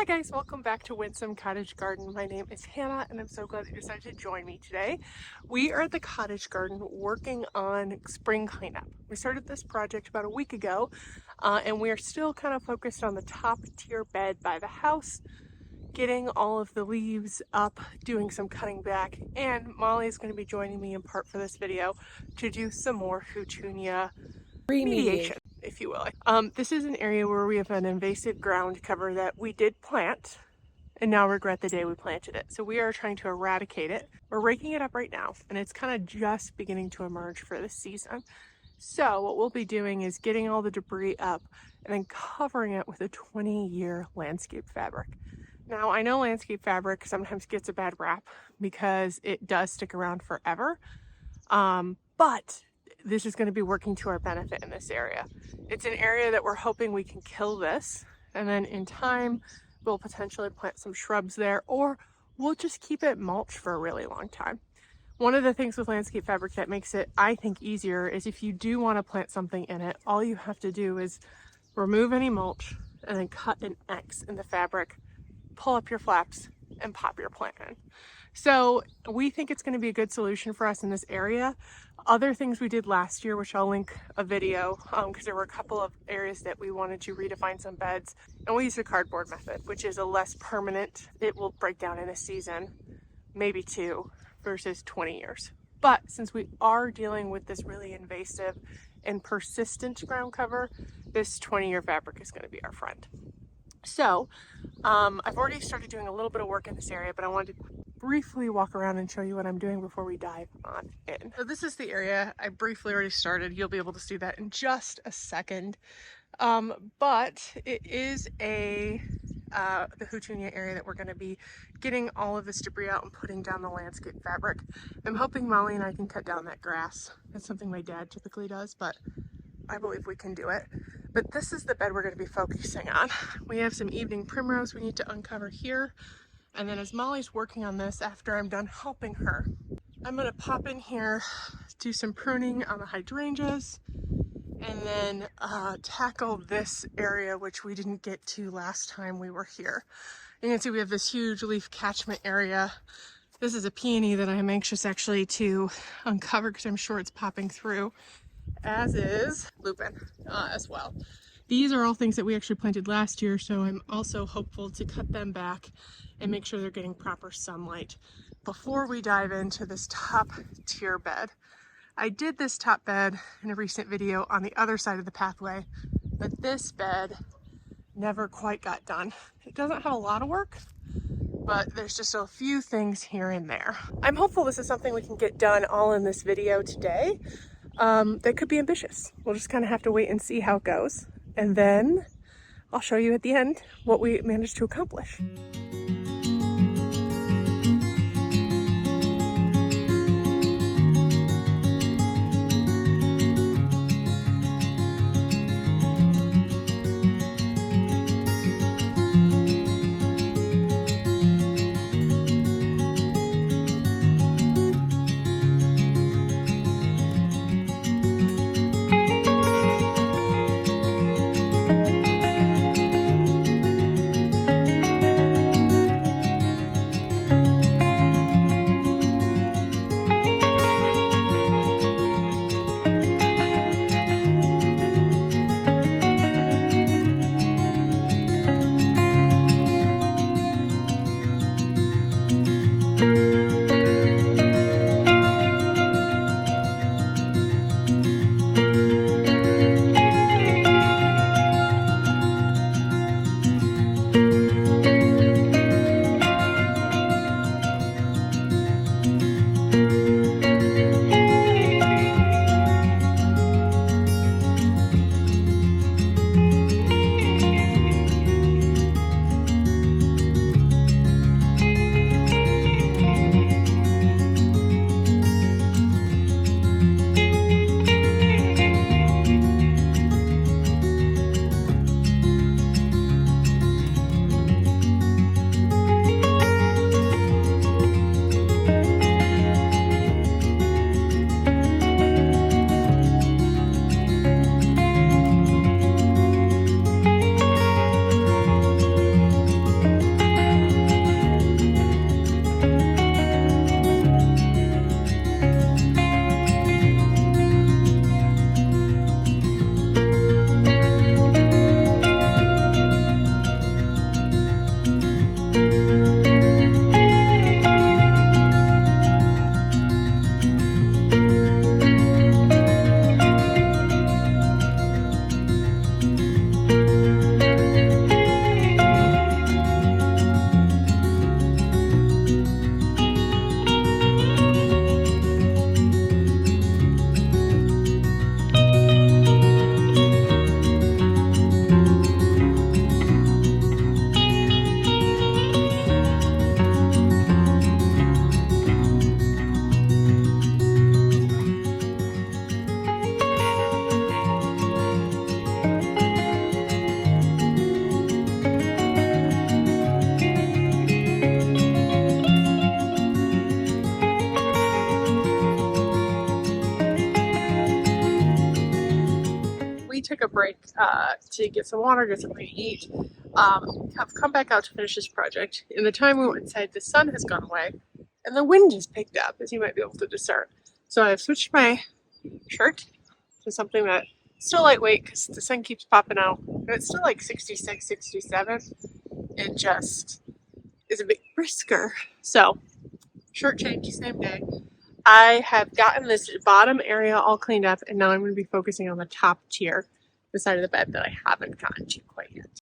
Hi guys, welcome back to Winsome Cottage Garden. My name is Hannah and I'm so glad that you decided to join me today. We are at the cottage garden working on spring cleanup. We started this project about a week ago and we are still kind of focused on the top tier bed by the house, getting all of the leaves up, doing some cutting back, and Molly is going to be joining me in part for this video to do some more Houttuynia remediation, if you will. This is an area where we have an invasive ground cover that we did plant and now regret the day we planted it. So we are trying to eradicate it. We're raking it up right now and it's kind of just beginning to emerge for this season. So what we'll be doing is getting all the debris up and then covering it with a 20-year landscape fabric. Now I know landscape fabric sometimes gets a bad rap because it does stick around forever, but this is going to be working to our benefit in this area. It's an area that we're hoping we can kill this, and then in time we'll potentially plant some shrubs there, or we'll just keep it mulch for a really long time. One of the things with landscape fabric that makes it, I think, easier is if you do want to plant something in it, all you have to do is remove any mulch and then cut an X in the fabric, pull up your flaps, and pop your plant in. So we think it's going to be a good solution for us in this area. Other things we did last year, which I'll link a video, because there were a couple of areas that we wanted to redefine some beds, and we used a cardboard method, which is a less permanent. It will break down in a season, maybe two, versus 20 years. But since we are dealing with this really invasive and persistent ground cover, this 20-year fabric is going to be our friend. So I've already started doing a little bit of work in this area, but I wanted to briefly walk around and show you what I'm doing before we dive on in. So this is the area I briefly already started. You'll be able to see that in just a second. But it is the Houttuynia area that we're going to be getting all of this debris out and putting down the landscape fabric. I'm hoping Molly and I can cut down that grass. That's something my dad typically does, but I believe we can do it. But this is the bed we're going to be focusing on. We have some evening primrose we need to uncover here. And then as Molly's working on this, after I'm done helping her, I'm going to pop in here, do some pruning on the hydrangeas, and then tackle this area, which we didn't get to last time we were here. You can see we have this huge leaf catchment area. This is a peony that I'm anxious actually to uncover because I'm sure it's popping through, as is lupin as well. These are all things that we actually planted last year, so I'm also hopeful to cut them back and make sure they're getting proper sunlight before we dive into this top tier bed. I did this top bed in a recent video on the other side of the pathway, but this bed never quite got done. It doesn't have a lot of work, but there's just a few things here and there. I'm hopeful this is something we can get done all in this video today. That could be ambitious. We'll just kind of have to wait and see how it goes. And then I'll show you at the end what we managed to accomplish. a break to get some water, get something to eat. Have come back out to finish this project. In the time we went inside, the sun has gone away and the wind has picked up, as you might be able to discern. So I've switched my shirt to something that still lightweight because the sun keeps popping out. And it's still like 66, 67. It just is a bit brisker. So, shirt change, same day. I have gotten this bottom area all cleaned up, and now I'm going to be focusing on the top tier, the side of the bed that I haven't gotten to quite yet.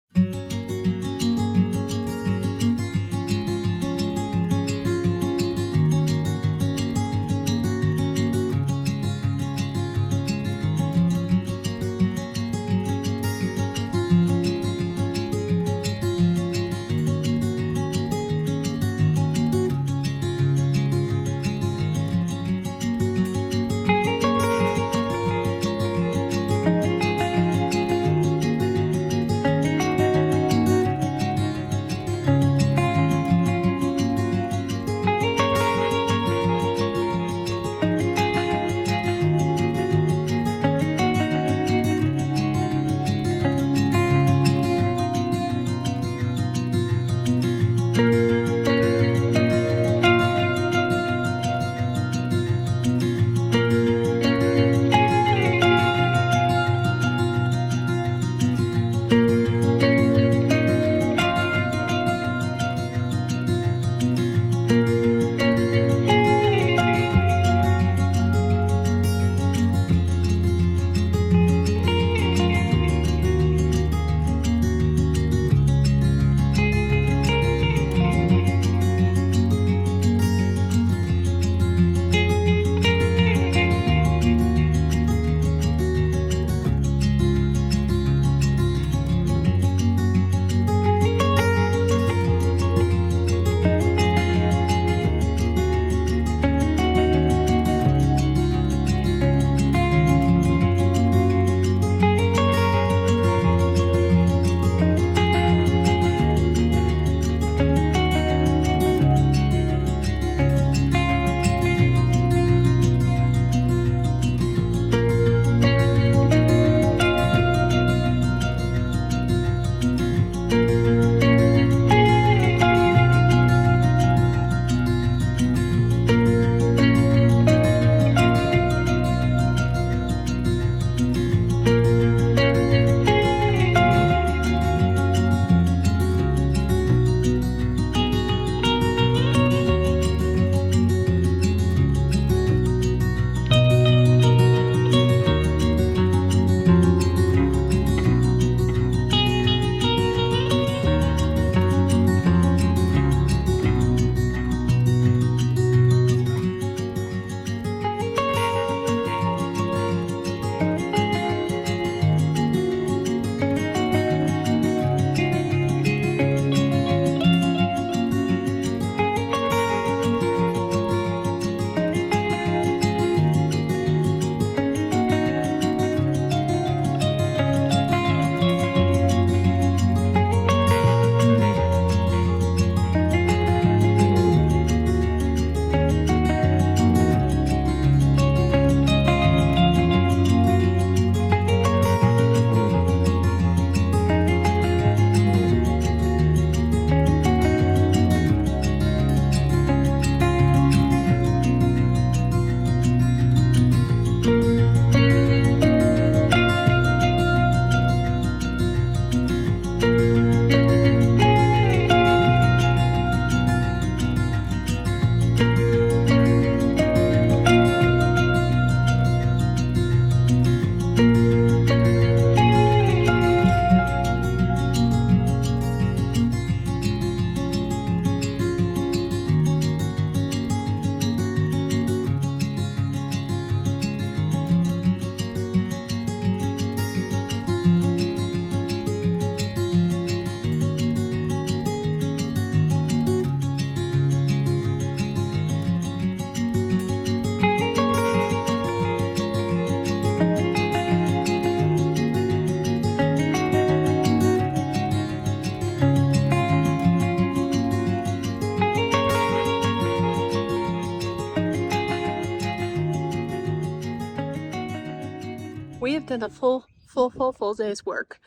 We have done a full full day's work.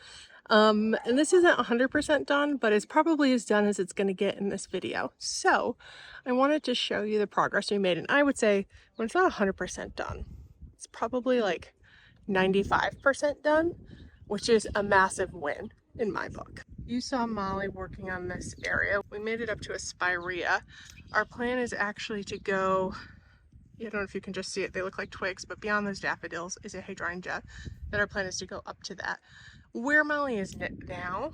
And this isn't 100% done, but it's probably as done as it's going to get in this video. So I wanted to show you the progress we made. And I would say when it's not 100% done, it's probably like 95% done, which is a massive win in my book. You saw Molly working on this area. We made it up to a spirea. Our plan is actually to go, I don't know if you can just see it, they look like twigs, but beyond those daffodils is a hydrangea. Then our plan is to go up to that. Where Molly is now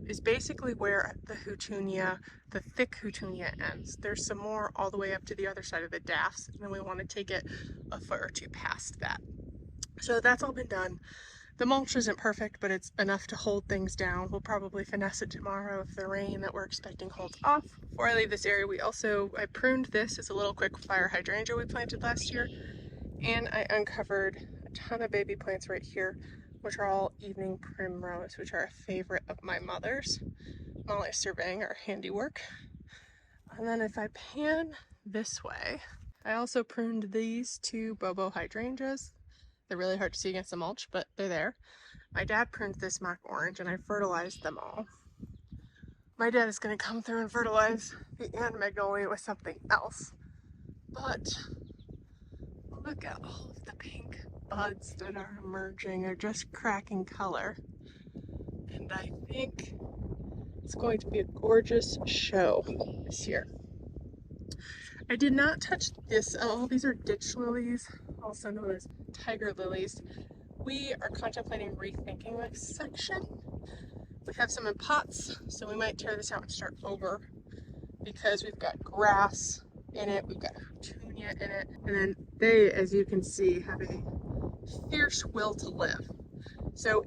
is basically where the Houttuynia, the thick Houttuynia ends. There's some more all the way up to the other side of the daffs, and then we want to take it a foot or two past that. So that's all been done. The mulch isn't perfect, but it's enough to hold things down. We'll probably finesse it tomorrow if the rain that we're expecting holds off. Before I leave this area, I pruned this. It's a little quick fire hydrangea we planted last year. And I uncovered a ton of baby plants right here, which are all evening primrose, which are a favorite of my mother's. Molly's surveying our handiwork. And then if I pan this way, I also pruned these two Bobo hydrangeas. They're really hard to see against the mulch, but they're there. My dad pruned this mock orange and I fertilized them all. My dad is going to come through and fertilize the Ann Magnolia with something else. But look at all of the pink buds that are emerging. They're just cracking color. And I think it's going to be a gorgeous show this year. I did not touch this. Oh, these are ditch lilies, also known as tiger lilies. We are contemplating rethinking this section. We have some in pots, so we might tear this out and start over because we've got grass in it, we've got Houttuynia in it, and then they, as you can see, have a fierce will to live. So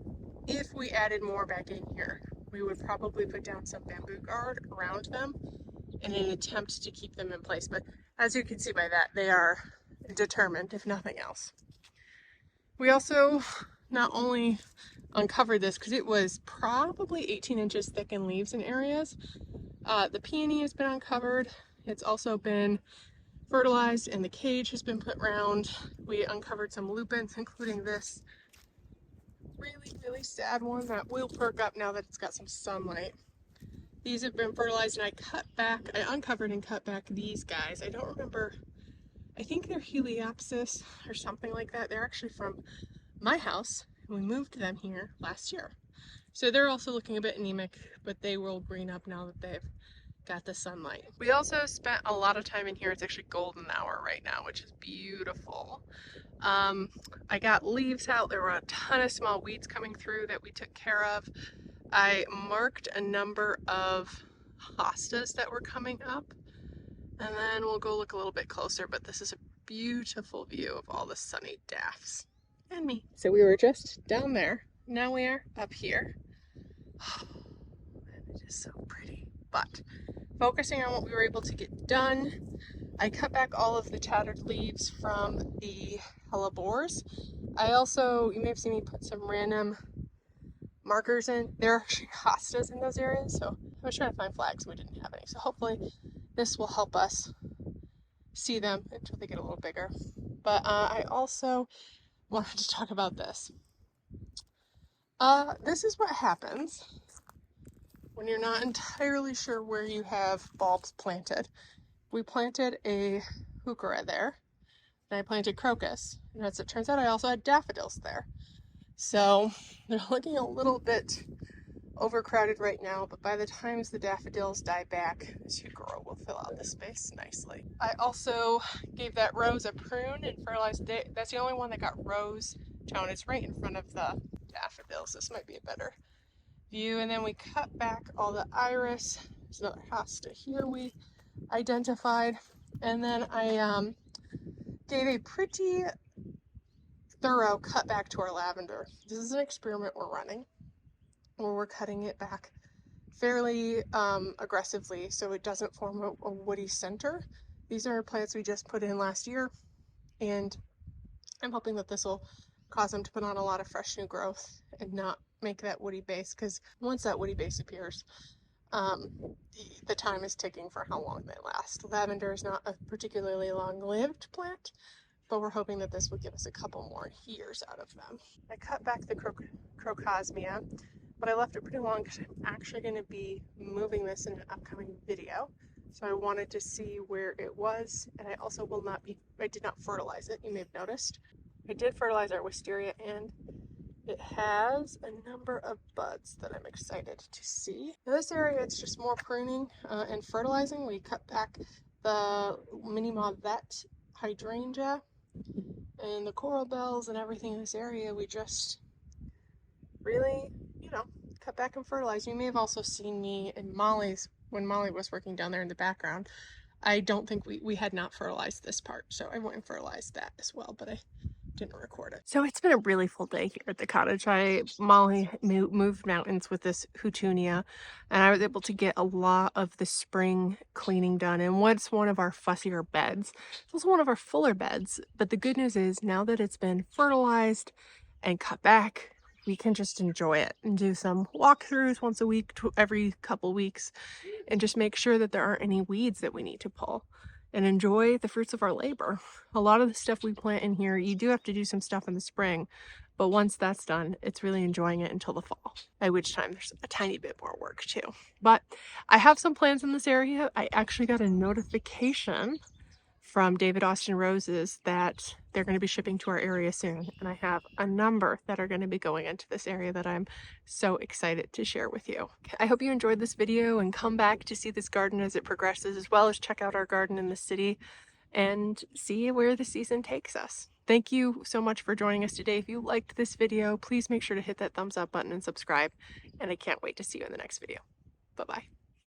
if we added more back in here, we would probably put down some bamboo guard around them in an attempt to keep them in place. But as you can see by that, they are determined, if nothing else. We also not only uncovered this, because it was probably 18 inches thick in leaves in areas, the peony has been uncovered. It's also been fertilized and the cage has been put round. We uncovered some lupins, including this really sad one that will perk up now that it's got some sunlight. These have been fertilized and I uncovered and cut back these guys. I don't remember, I think they're Heliopsis or something like that. They're actually from my house. We moved them here last year. So they're also looking a bit anemic, but they will green up now that they've got the sunlight. We also spent a lot of time in here. It's actually golden hour right now, which is beautiful. I got leaves out. There were a ton of small weeds coming through that we took care of. I marked a number of hostas that were coming up, and then we'll go look a little bit closer, but this is a beautiful view of all the sunny daffs and me. So we were just down there. Now we are up here. It is so pretty. But focusing on what we were able to get done, I cut back all of the tattered leaves from the hellebores. I also, you may have seen me put some random markers in. There are actually hostas in those areas, so I was trying to find flags. We didn't have any, so hopefully this will help us see them until they get a little bigger. But I also wanted to talk about this. This is what happens when you're not entirely sure where you have bulbs planted. We planted a heuchera there, and I planted crocus, and as it turns out I also had daffodils there. So they're looking a little bit overcrowded right now, but by the time the daffodils die back, this heuchera will fill out the space nicely. I also gave that rose a prune and fertilized it. That's the only one that got rose tone. It's right in front of the daffodils. This might be a better view. And then we cut back all the iris. There's another hosta here we identified. And then I gave a pretty thorough cut back to our lavender. This is an experiment we're running where we're cutting it back fairly aggressively so it doesn't form a woody center. These are plants we just put in last year, and I'm hoping that this will cause them to put on a lot of fresh new growth and not make that woody base, because once that woody base appears, the time is ticking for how long they last. Lavender is not a particularly long-lived plant, but we're hoping that this will give us a couple more years out of them. I cut back the Crocosmia, but I left it pretty long because I'm actually going to be moving this in an upcoming video. So I wanted to see where it was, and I also I did not fertilize it, you may have noticed. I did fertilize our wisteria, and it has a number of buds that I'm excited to see. In this area, it's just more pruning and fertilizing. We cut back the mini mauvet hydrangea and the coral bells and everything in this area. We just really, cut back and fertilize. You may have also seen me in when Molly was working down there in the background. I don't think we had not fertilized this part, so I went and fertilized that as well, but I didn't record it. So it's been a really full day here at the cottage. Molly moved mountains with this Houttuynia, and I was able to get a lot of the spring cleaning done. And what's one of our fussier beds? It's also one of our fuller beds, but the good news is now that it's been fertilized and cut back, we can just enjoy it and do some walkthroughs once a week to every couple weeks and just make sure that there aren't any weeds that we need to pull and enjoy the fruits of our labor. A lot of the stuff we plant in here, you do have to do some stuff in the spring, but once that's done, it's really enjoying it until the fall, at which time there's a tiny bit more work too. But I have some plans in this area. I actually got a notification from David Austin Roses that they're going to be shipping to our area soon, and I have a number that are going to be going into this area that I'm so excited to share with you. I hope you enjoyed this video and come back to see this garden as it progresses, as well as check out our garden in the city and see where the season takes us. Thank you so much for joining us today. If you liked this video, please make sure to hit that thumbs up button and subscribe, and I can't wait to see you in the next video. Bye-bye.